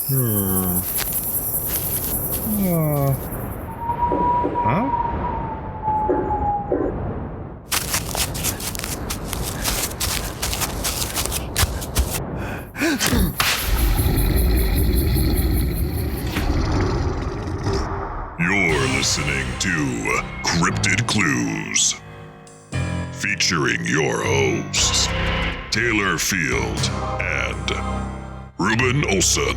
Hmm. Uh, huh? You're listening to Cryptid Clues, featuring your hosts, Taylor Field and Ruben Olson.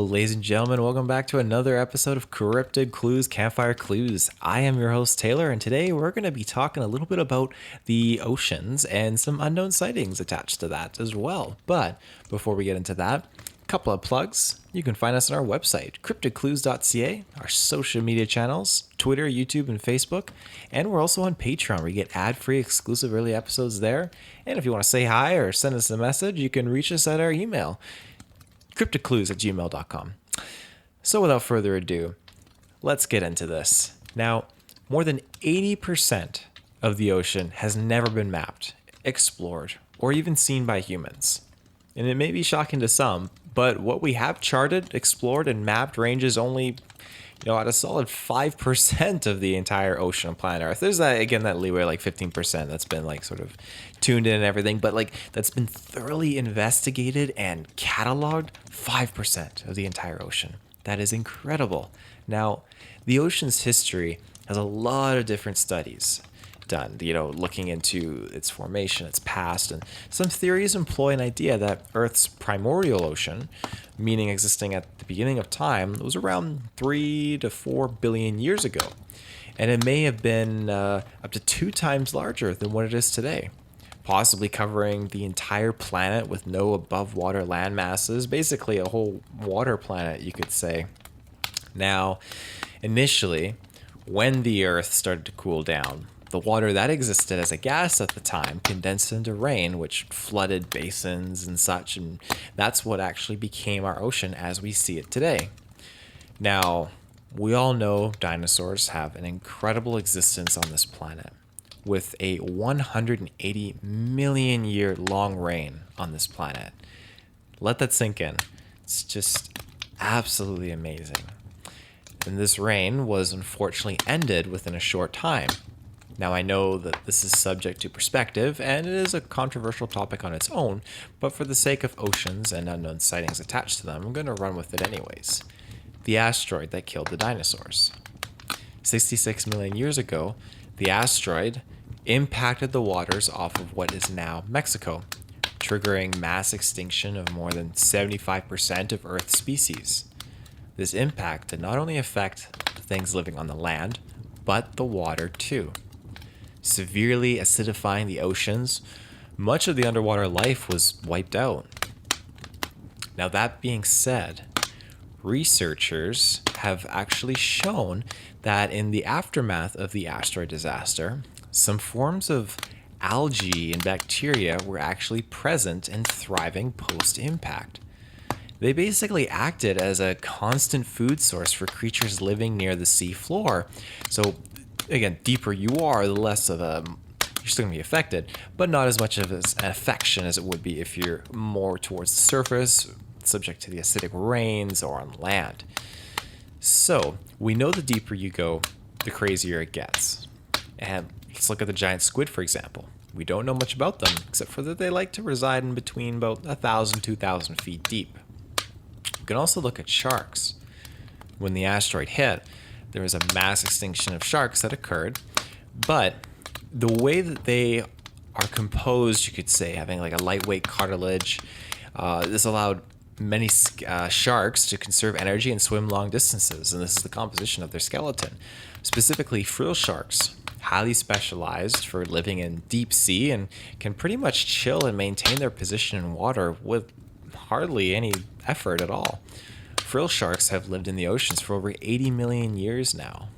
Ladies and gentlemen, welcome back to another episode of Cryptid Clues, Campfire Clues. I am your host, Taylor, and today we're going to be talking a little bit about the oceans and some unknown sightings attached to that as well. But before we get into that, a couple of plugs. You can find us on our website, CryptidClues.ca, our social media channels, Twitter, YouTube, and Facebook. And we're also on Patreon, where you get ad-free exclusive early episodes there. And if you want to say hi or send us a message, you can reach us at our email, CryptidClues@gmail.com. So without further ado, let's get into this. Now, more than 80% of the ocean has never been mapped, explored, or even seen by humans. And it may be shocking to some, but what we have charted, explored, and mapped ranges only, at a solid 5% of the entire ocean on planet Earth. There's that leeway, like 15% that's been sort of tuned in and everything, but that's been thoroughly investigated and cataloged, 5% of the entire ocean. That is incredible. Now, the ocean's history has a lot of different studies done, looking into its formation, its past, and some theories employ an idea that Earth's primordial ocean, meaning existing at the beginning of time, was around 3 to 4 billion years ago. And it may have been up to 2 times larger than what it is today, possibly covering the entire planet with no above water land masses, basically a whole water planet, you could say. Now, initially, when the Earth started to cool down, the water that existed as a gas at the time condensed into rain, which flooded basins and such, and that's what actually became our ocean as we see it today. Now, we all know dinosaurs have an incredible existence on this planet, with a 180 million year long reign on this planet. Let that sink in. It's just absolutely amazing. And this reign was unfortunately ended within a short time. Now, I know that this is subject to perspective, and it is a controversial topic on its own, but for the sake of oceans and unknown sightings attached to them, I'm going to run with it anyways. The asteroid that killed the dinosaurs. 66 million years ago, the asteroid impacted the waters off of what is now Mexico, triggering mass extinction of more than 75% of Earth's species. This impact did not only affect the things living on the land, but the water too, severely acidifying the oceans. Much of the underwater life was wiped out. Now, that being said, researchers have actually shown that in the aftermath of the asteroid disaster, some forms of algae and bacteria were actually present and thriving post-impact. They basically acted as a constant food source for creatures living near the sea floor. So again, deeper you are, the less of you're still going to be affected, but not as much of an affection as it would be if you're more towards the surface, subject to the acidic rains, or on land. So we know the deeper you go, the crazier it gets. And let's look at the giant squid, for example. We don't know much about them, except for that they like to reside in between about 1,000, 2,000 feet deep. We can also look at sharks. When the asteroid hit, there was a mass extinction of sharks that occurred, but the way that they are composed, you could say, having a lightweight cartilage, this allowed many sharks to conserve energy and swim long distances, and this is the composition of their skeleton. Specifically, frill sharks, highly specialized for living in deep sea and can pretty much chill and maintain their position in water with hardly any effort at all. Frill sharks have lived in the oceans for over 80 million years now,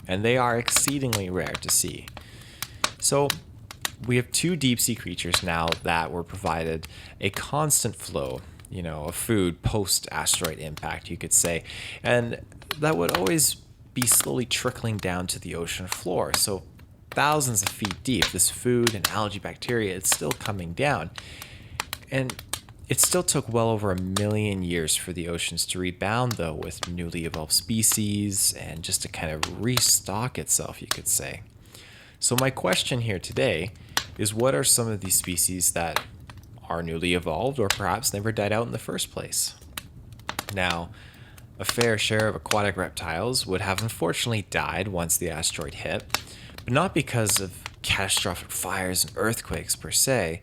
and they are exceedingly rare to see. So we have 2 deep sea creatures now that were provided a constant flow a food post-asteroid impact, you could say. And that would always be slowly trickling down to the ocean floor. So thousands of feet deep, this food and algae bacteria, it's still coming down. And it still took well over 1 million years for the oceans to rebound, though, with newly evolved species and just to kind of restock itself, you could say. So my question here today is, what are some of these species that are newly evolved or perhaps never died out in the first place? Now, a fair share of aquatic reptiles would have unfortunately died once the asteroid hit, but not because of catastrophic fires and earthquakes per se,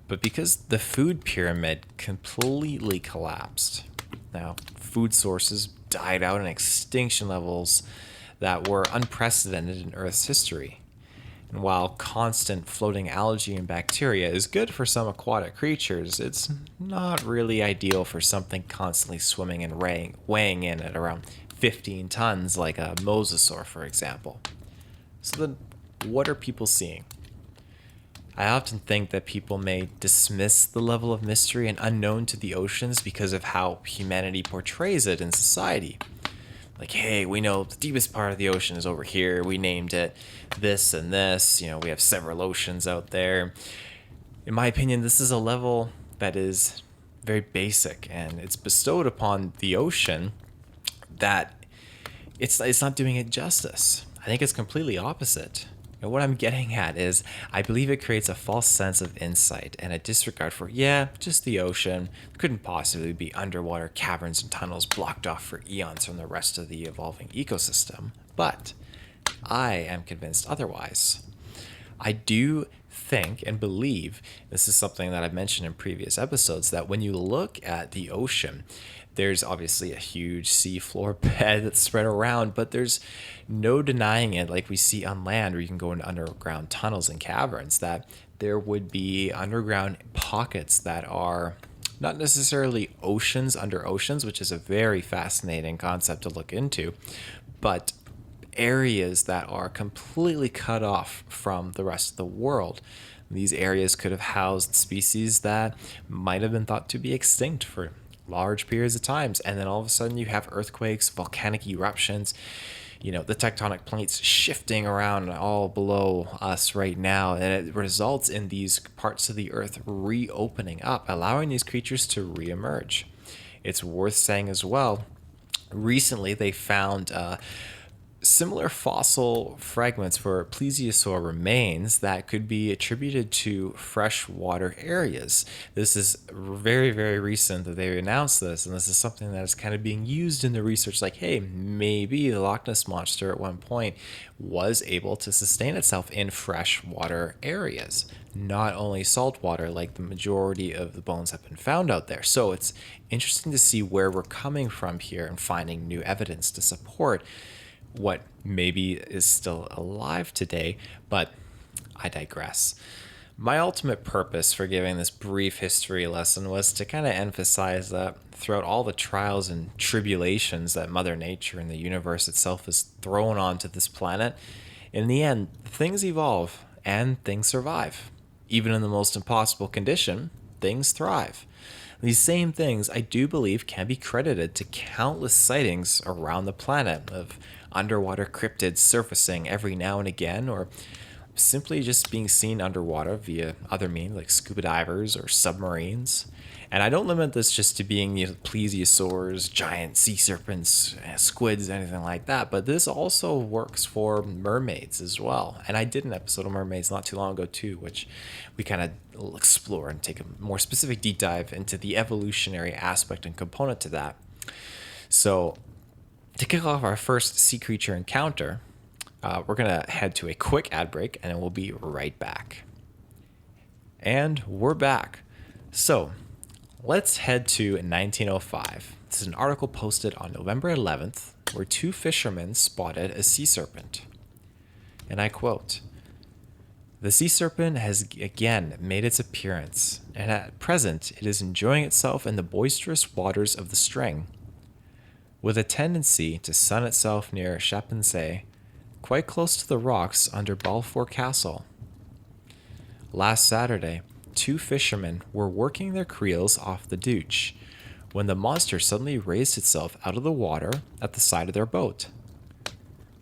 but because the food pyramid completely collapsed. Now, food sources died out in extinction levels that were unprecedented in Earth's history. And while constant floating algae and bacteria is good for some aquatic creatures, it's not really ideal for something constantly swimming and weighing in at around 15 tons like a mosasaur, for example. So then, what are people seeing? I often think that people may dismiss the level of mystery and unknown to the oceans because of how humanity portrays it in society. Like, hey, we know the deepest part of the ocean is over here. We named it this and this. We have several oceans out there. In my opinion, this is a level that is very basic, and it's bestowed upon the ocean that it's not doing it justice. I think it's completely opposite. And what I'm getting at is, I believe it creates a false sense of insight and a disregard for, just the ocean. Couldn't possibly be underwater caverns and tunnels blocked off for eons from the rest of the evolving ecosystem. But I am convinced otherwise. I do think and believe, this is something that I've mentioned in previous episodes, that when you look at the ocean, there's obviously a huge seafloor bed that's spread around, but there's no denying it, like we see on land where you can go into underground tunnels and caverns, that there would be underground pockets that are not necessarily oceans under oceans, which is a very fascinating concept to look into, but areas that are completely cut off from the rest of the world. These areas could have housed species that might have been thought to be extinct for large periods of times, and then all of a sudden you have earthquakes, volcanic eruptions, the tectonic plates shifting around all below us right now, and it results in these parts of the earth reopening up, allowing these creatures to reemerge. It's worth saying as well, recently they found similar fossil fragments for plesiosaur remains that could be attributed to freshwater areas. This is very, very recent that they announced this, and this is something that is kind of being used in the research, like, hey, maybe the Loch Ness Monster at one point was able to sustain itself in freshwater areas, not only saltwater like the majority of the bones have been found out there. So it's interesting to see where we're coming from here and finding new evidence to support what maybe is still alive today, but I digress. My ultimate purpose for giving this brief history lesson was to kind of emphasize that throughout all the trials and tribulations that Mother Nature and the universe itself has thrown onto this planet, in the end, things evolve and things survive. Even in the most impossible condition, things thrive. These same things, I do believe, can be credited to countless sightings around the planet of underwater cryptids surfacing every now and again, or simply just being seen underwater via other means like scuba divers or submarines. And I don't limit this just to being plesiosaurs, giant sea serpents, squids, anything like that, but this also works for mermaids as well. And I did an episode of mermaids not too long ago too, which we kind of explore and take a more specific deep dive into the evolutionary aspect and component to that. So to kick off our first sea creature encounter, we're going to head to a quick ad break, and then we'll be right back. And we're back. So let's head to 1905. This is an article posted on November 11th where two fishermen spotted a sea serpent. And I quote, "The sea serpent has again made its appearance, and at present it is enjoying itself in the boisterous waters of the String, with a tendency to sun itself near Chapencey, quite close to the rocks under Balfour Castle. Last Saturday, two fishermen were working their creels off the douche when the monster suddenly raised itself out of the water at the side of their boat.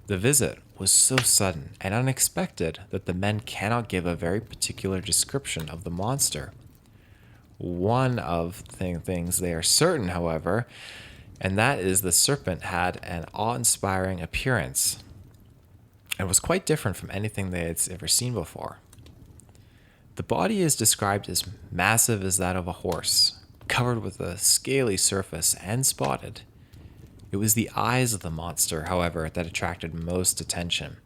The visit was so sudden and unexpected that the men cannot give a very particular description of the monster. One of the things they are certain, however, and that is the serpent had an awe-inspiring appearance and was quite different from anything they had ever seen before. The body is described as massive as that of a horse, covered with a scaly surface and spotted. It was the eyes of the monster, however, that attracted most attention.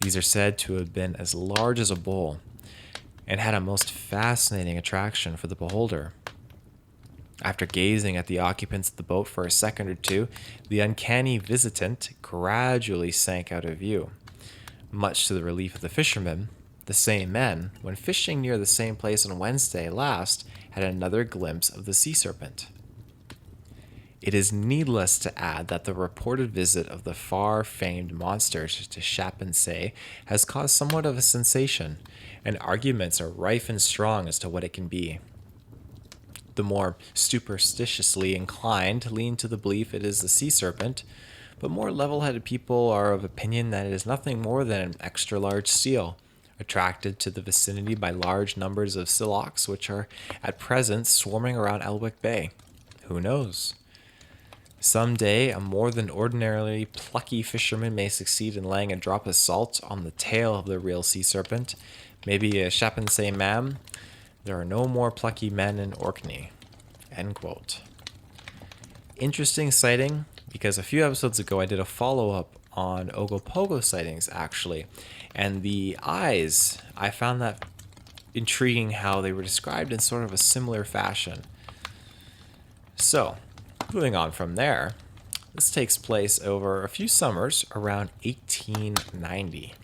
These are said to have been as large as a bull and had a most fascinating attraction for the beholder. After gazing at the occupants of the boat for a second or two, the uncanny visitant gradually sank out of view. Much to the relief of the fishermen, the same men, when fishing near the same place on Wednesday last, had another glimpse of the sea serpent. It is needless to add that the reported visit of the far-famed monster to Chappensay has caused somewhat of a sensation, and arguments are rife and strong as to what it can be. The more superstitiously inclined lean to the belief it is the sea serpent, but more level-headed people are of opinion that it is nothing more than an extra-large seal, attracted to the vicinity by large numbers of silox, which are at present swarming around Elwick Bay. Who knows? Some day, a more than ordinarily plucky fisherman may succeed in laying a drop of salt on the tail of the real sea serpent. Maybe a Chappensay ma'am. There are no more plucky men in Orkney. End quote. Interesting sighting, because a few episodes ago I did a follow-up on Ogopogo sightings, actually. And the eyes, I found that intriguing how they were described in sort of a similar fashion. So, moving on from there, this takes place over a few summers around 1890.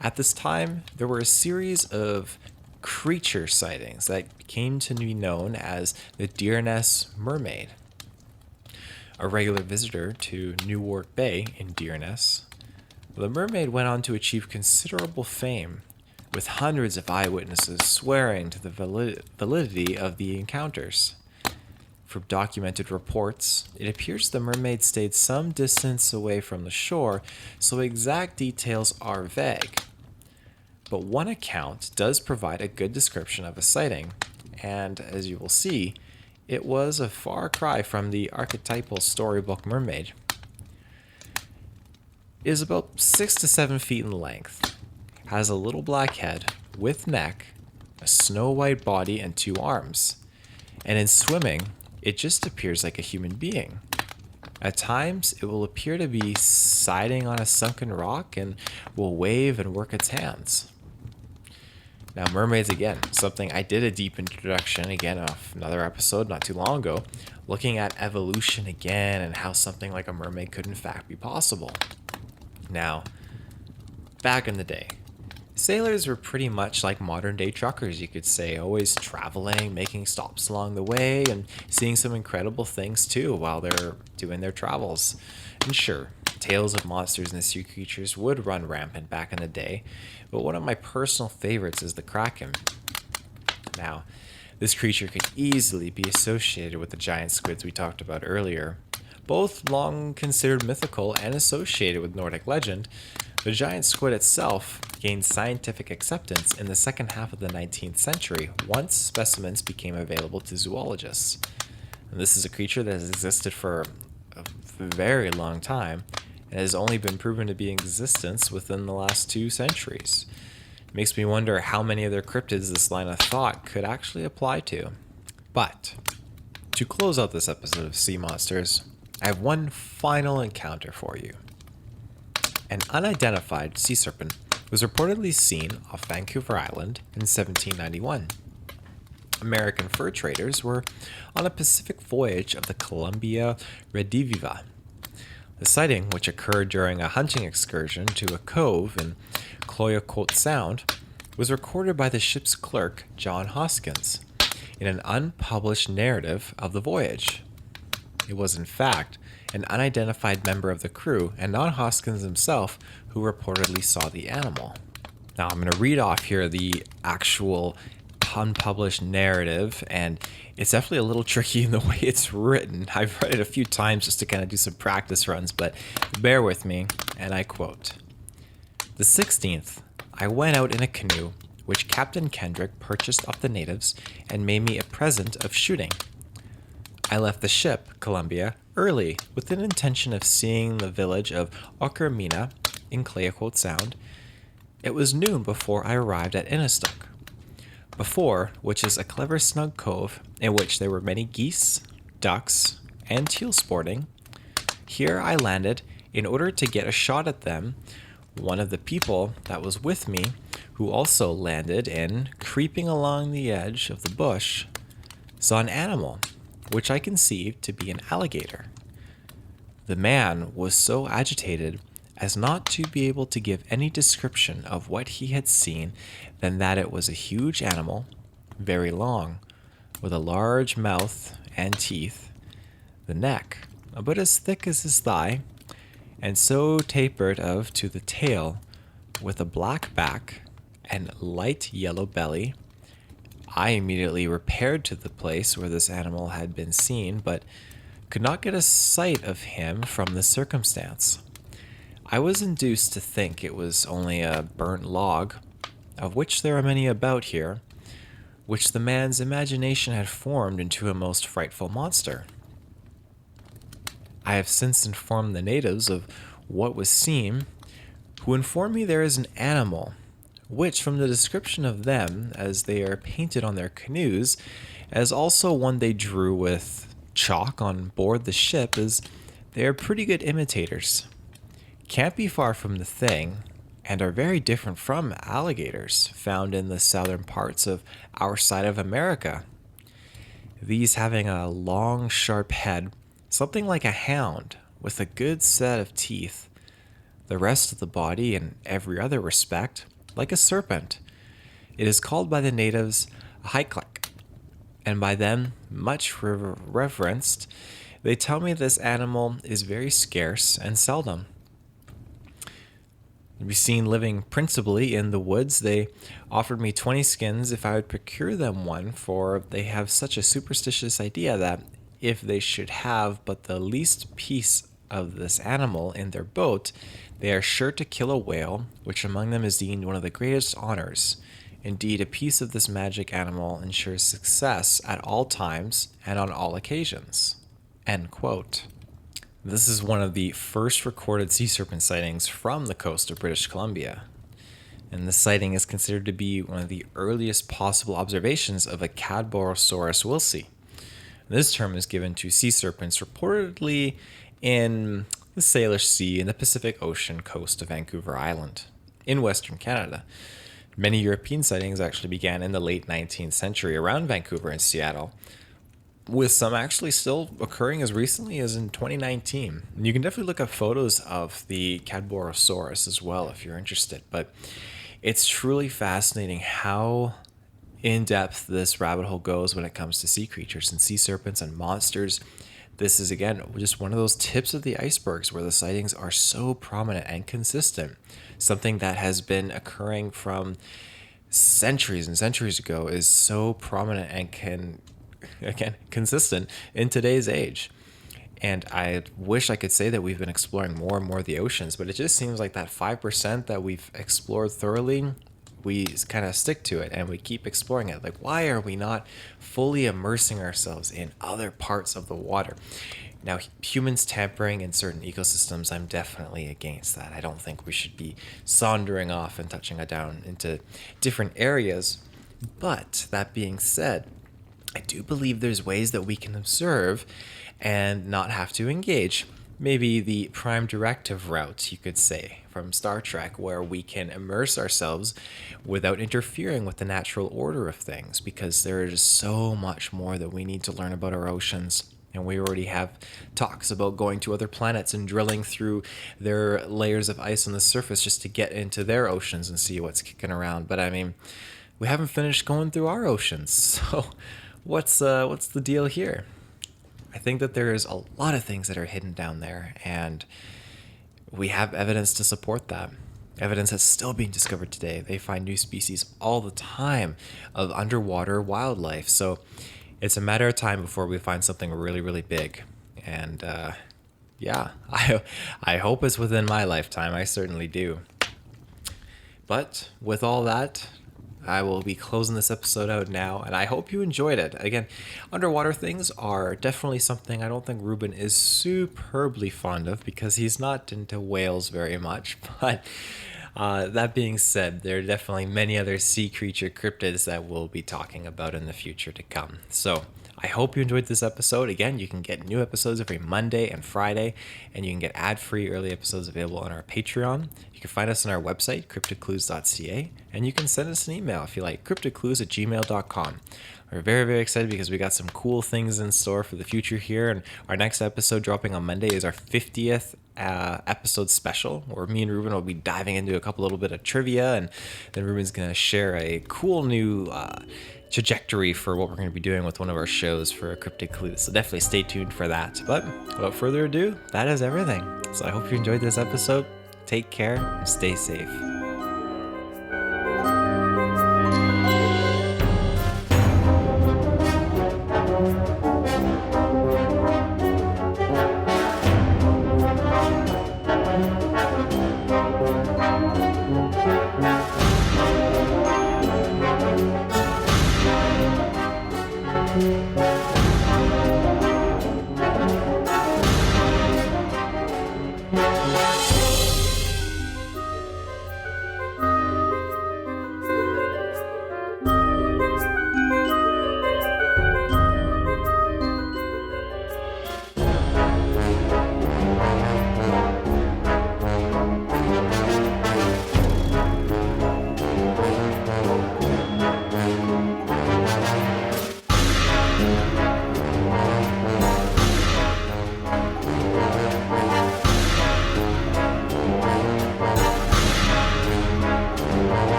At this time, there were a series of creature sightings that came to be known as the Deerness Mermaid. A regular visitor to Newark Bay in Deerness, the mermaid went on to achieve considerable fame, with hundreds of eyewitnesses swearing to the validity of the encounters. From documented reports, it appears the mermaid stayed some distance away from the shore, so exact details are vague. But one account does provide a good description of a sighting, and as you will see, it was a far cry from the archetypal storybook mermaid. It is about 6 to 7 feet in length, has a little black head with neck, a snow-white body, and 2 arms, and in swimming, it just appears like a human being. At times, it will appear to be siding on a sunken rock and will wave and work its hands. Now, mermaids, again, something I did a deep introduction, again, of another episode not too long ago, looking at evolution again and how something like a mermaid could in fact be possible. Now, back in the day, sailors were pretty much like modern day truckers, you could say, always traveling, making stops along the way, and seeing some incredible things too while they're doing their travels. And sure, tales of monsters and sea creatures would run rampant back in the day, but one of my personal favorites is the Kraken. Now, this creature could easily be associated with the giant squids we talked about earlier. Both long considered mythical and associated with Nordic legend, the giant squid itself gained scientific acceptance in the second half of the 19th century once specimens became available to zoologists. And this is a creature that has existed for a very long time and has only been proven to be in existence within the last 2 centuries. It makes me wonder how many of their cryptids this line of thought could actually apply to. But to close out this episode of Sea Monsters, I have one final encounter for you. An unidentified sea serpent was reportedly seen off Vancouver Island in 1791. American fur traders were on a Pacific voyage of the Columbia Rediviva. The sighting, which occurred during a hunting excursion to a cove in Cloyacote Sound, was recorded by the ship's clerk, John Hoskins, in an unpublished narrative of the voyage. It was, in fact, an unidentified member of the crew, and not Hoskins himself, who reportedly saw the animal. Now, I'm going to read off here the actual unpublished narrative, and it's definitely a little tricky in the way it's written. I've read it a few times just to kind of do some practice runs, but bear with me, and I quote, "The 16th, I went out in a canoe, which Captain Kendrick purchased off the natives and made me a present of shooting. I left the ship, Columbia, early with an intention of seeing the village of Okarmina in Clayoquot Sound. It was noon before I arrived at Innistook, before which is a clever snug cove in which there were many geese, ducks, and teal sporting. Here I landed in order to get a shot at them. One of the people that was with me, who also landed in, creeping along the edge of the bush, saw an animal, which I conceived to be an alligator. The man was so agitated as not to be able to give any description of what he had seen than that it was a huge animal, very long, with a large mouth and teeth, the neck about as thick as his thigh, and so tapered of to the tail, with a black back and light yellow belly. I immediately repaired to the place where this animal had been seen, but could not get a sight of him from the circumstance. I was induced to think it was only a burnt log, of which there are many about here, which the man's imagination had formed into a most frightful monster. I have since informed the natives of what was seen, who informed me there is an animal, which from the description of them, as they are painted on their canoes, as also one they drew with chalk on board the ship, is they are pretty good imitators. Can't be far from the thing, and are very different from alligators found in the southern parts of our side of America. These having a long, sharp head, something like a hound, with a good set of teeth. The rest of the body, in every other respect, like a serpent. It is called by the natives a hyclec, and by them much reverenced. They tell me this animal is very scarce and seldom. To be seen living principally in the woods. They offered me 20 skins if I would procure them one, for they have such a superstitious idea that if they should have but the least piece of this animal in their boat, they are sure to kill a whale, which among them is deemed one of the greatest honors. Indeed, a piece of this magic animal ensures success at all times and on all occasions." End quote. This is one of the first recorded sea serpent sightings from the coast of British Columbia. And this sighting is considered to be one of the earliest possible observations of a Cadborosaurus wilsey. This term is given to sea serpents reportedly in the Salish Sea and the Pacific Ocean coast of Vancouver Island, in Western Canada. Many European sightings actually began in the late 19th century around Vancouver and Seattle, with some actually still occurring as recently as in 2019. And you can definitely look up photos of the Cadborosaurus as well if you're interested. But it's truly fascinating how in-depth this rabbit hole goes when it comes to sea creatures and sea serpents and monsters. This is, again, just one of those tips of the icebergs where the sightings are so prominent and consistent. Something that has been occurring from centuries and centuries ago is so prominent and consistent in today's age. And I wish I could say that we've been exploring more and more of the oceans, but it just seems like that 5% that we've explored thoroughly, we kind of stick to it and we keep exploring it. Like, why are we not fully immersing ourselves in other parts of the water? Now, humans tampering in certain ecosystems, I'm definitely against that. I don't think we should be sauntering off and touching it down into different areas. But that being said, I do believe there's ways that we can observe and not have to engage. Maybe the prime directive route, you could say, from Star Trek, where we can immerse ourselves without interfering with the natural order of things, because there is so much more that we need to learn about our oceans. And we already have talks about going to other planets and drilling through their layers of ice on the surface just to get into their oceans and see what's kicking around. But I mean, we haven't finished going through our oceans, so what's the deal here? I think that there is a lot of things that are hidden down there, and we have evidence to support that. evidence that's still being discovered today. They find new species all the time of underwater wildlife. So it's a matter of time before we find something really, really big. And yeah, I hope it's within my lifetime. I certainly do. But with all that, I will be closing this episode out now, and I hope you enjoyed it. Again, underwater things are definitely something I don't think Ruben is superbly fond of because he's not into whales very much. But that being said, there are definitely many other sea creature cryptids that we'll be talking about in the future to come. So I hope you enjoyed this episode. Again, you can get new episodes every Monday and Friday, and you can get ad-free early episodes available on our Patreon. You can find us on our website, CryptidClues.ca, and you can send us an email if you like, CryptidClues@gmail.com. We're very, very excited because we got some cool things in store for the future here, and our next episode dropping on Monday is our 50th episode special, where me and Ruben will be diving into a little bit of trivia, and then Ruben's going to share a cool new trajectory for what we're going to be doing with one of our shows for Cryptid Clues. So definitely stay tuned for that. But without further ado, that is everything. So I hope you enjoyed this episode. Take care and stay safe.